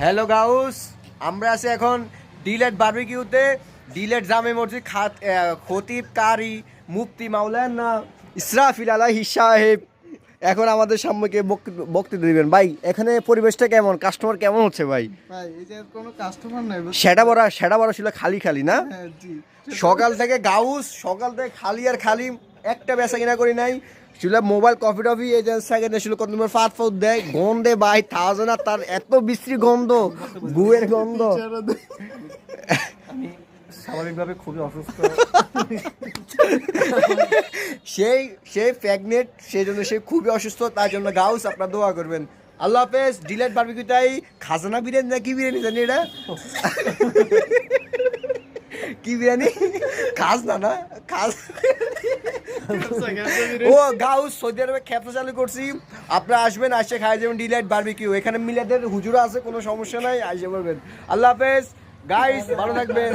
Hello Gauss, আমরা আছি এখন ডিলেট বারবিকিউতে। ডিলেট জামে মসজিদ খতিব কারি মুফতি মাওলানা ইসরাফিল আলাইহি সাহেব এখন আমাদের সামনে বক্তৃতা দিবেন। ভাই এখানে পরিবেশটা কেমন, কাস্টমার কেমন হচ্ছে ভাই? ভাই এই যে কোনো কাস্টমার নাই, সেটা বড় ছিল খালি খালি না? হ্যাঁ জি। সকাল থেকে খালি আর খালি, একটা বেচা কিনা করি নাই। ছিল মোবাইল কফি টফি এই যে সেকেন্ডে ছিল কত নম্বর ফাট ফাউট দেয় গন্ধে ভাই থাউজেন্ড, আর তার এত বিশ্রী গন্ধ, গুয়ের গন্ধ। আমি স্বাভাবিকভাবে খুবই অসুস্থ। সেই প্রেগনেন্ট, সেই জন্য সে খুবই অসুস্থ। তার জন্য গাউস আপনারা দোয়া করবেন। আল্লাহ হাফেজ। ডিলেট বারবিকিউটাই খাজানা বিরিয়ানি না কি বিরিয়ানি জানি এটা কি বিরিয়ানি? খাজনা না খাজ ও গাউস সৌদি আরবে খেপসা চালু করছি, আপনারা আসবেন, আসে খাই যাবেন ডিলাইট বারবিকিউ। এখানে মিলাদের হুজুরা আছে, কোনো সমস্যা নাই, আসে বলবেন। আল্লাহ হাফেজ গাইস, ভালো থাকবেন।